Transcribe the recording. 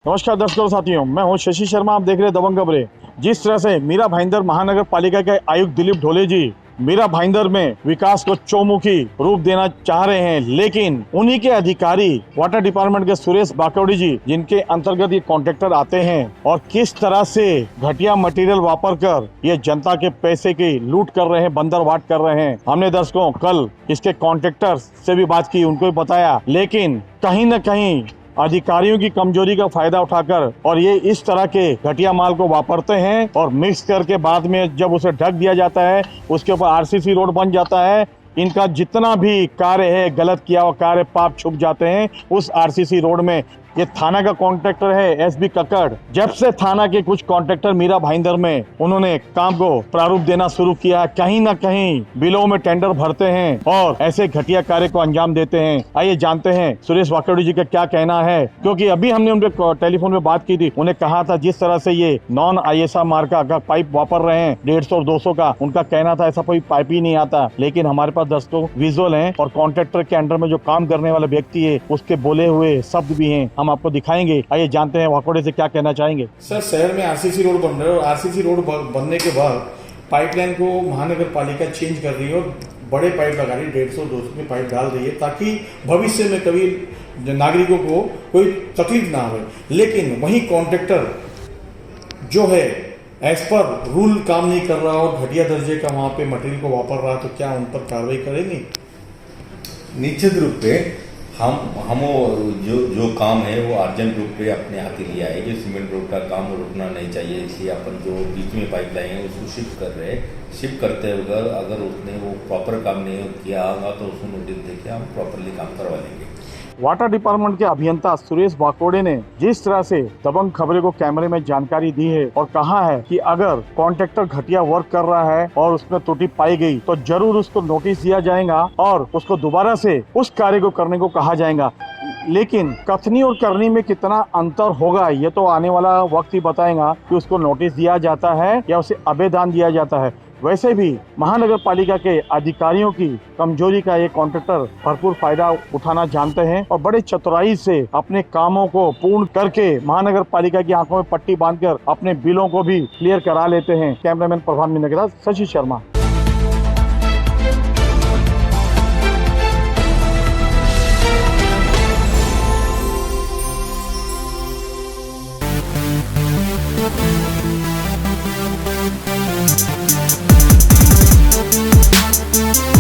नमस्कार दर्शकों साथियों, मैं हूं शशि शर्मा। आप देख रहे हैं दबंग खबरें। जिस तरह से मीरा भाईंदर महानगर पालिका के आयुक्त दिलीप ढोले जी मीरा भाईंदर में विकास को चौमुखी रूप देना चाह रहे हैं, लेकिन उन्हीं के अधिकारी वाटर डिपार्टमेंट के सुरेश बाकौड़ी जी, जिनके अंतर्गत ये कॉन्ट्रैक्टर आते हैं और किस तरह से घटिया मटेरियल वापर कर ये जनता के पैसे की लूट कर रहे हैं, बंदरवाट कर रहे हैं। हमने दर्शकों कल इसके कॉन्ट्रैक्टर से भी बात की, उनको भी बताया, लेकिन कहीं न कहीं अधिकारियों की कमजोरी का फायदा उठाकर और ये इस तरह के घटिया माल को वापरते हैं और मिक्स करके बाद में जब उसे ढक दिया जाता है, उसके ऊपर आरसीसी रोड बन जाता है। इनका जितना भी कार्य है, गलत किया हुआ कार्य, पाप छुप जाते हैं उस आरसीसी रोड में। ये थाना का कॉन्ट्रैक्टर है एसबी कक्कड़। जब से थाना के कुछ कॉन्ट्रैक्टर मीरा भाईंदर में उन्होंने काम को प्रारूप देना शुरू किया, कहीं ना कहीं बिलों में टेंडर भरते हैं और ऐसे घटिया कार्य को अंजाम देते हैं। आइए जानते हैं सुरेश वाकौड़ी जी का क्या कहना है, क्योंकि अभी हमने उनके टेलीफोन में बात की थी। उन्हें कहा था जिस तरह से ये नॉन आईएसआर मार्का का पाइप वापर रहे हैं 150 और 200 का, उनका कहना था ऐसा कोई पाइप ही नहीं आता। लेकिन हमारे पास दोस्तों विजुअल है और कॉन्ट्रैक्टर के अंडर में जो काम करने वाला व्यक्ति है उसके बोले हुए शब्द भी हैं, हम आपको दिखाएंगे। आइए जानते हैं वाकौड़ी से क्या कहना चाहेंगे। सर, शहर में आरसीसी रोड बन रहा है और आरसीसी रोड बनने के बाद पाइपलाइन को महानगर पालिका चेंज कर रही है और बड़े पाइप लगा रही है, 150-200 में पाइप डाल रही है ताकि भविष्य में कभी नागरिकों को कोई तकलीफ ना हो। लेकिन वही कॉन्ट्रैक्टर जो है एज पर रूल काम नहीं कर रहा और घटिया दर्जे का वहां पे मटेरियल को वापर रहा, तो क्या उन पर कार्रवाई करेंगे? निश्चित रूप पे हम जो काम है वो अर्जेंट रूप पे अपने हाथ ही लिया है। जो सीमेंट रोड का काम रुकना नहीं चाहिए, इसलिए अपन जो बीच में पाइपलाइन है उसको शिफ्ट कर रहे हैं। शिफ्ट करते हुए अगर उसने वो प्रॉपर काम नहीं किया होगा तो उसको नोटिस देके हम प्रॉपरली काम करवा लेंगे। वाटर डिपार्टमेंट के अभियंता सुरेश बाकौड़ी ने जिस तरह से दबंग खबरें को कैमरे में जानकारी दी है और कहा है कि अगर कॉन्ट्रैक्टर घटिया वर्क कर रहा है और उसमें त्रुटि पाई गई तो जरूर उसको नोटिस दिया जाएगा और उसको दोबारा से उस कार्य को करने को कहा जाएगा। लेकिन कथनी और करनी में कितना अंतर होगा ये तो आने वाला वक्त ही बताएगा कि उसको नोटिस दिया जाता है या उसे अभेदान दिया जाता है। वैसे भी महानगर पालिका के अधिकारियों की कमजोरी का ये कॉन्ट्रैक्टर भरपूर फायदा उठाना जानते हैं और बड़े चतुराई से अपने कामों को पूर्ण करके महानगर पालिका की आंखों में पट्टी बांधकर अपने बिलों को भी क्लियर करा लेते हैं। कैमरामैन प्रभात मीना के साथ शशि शर्मा। Thank you.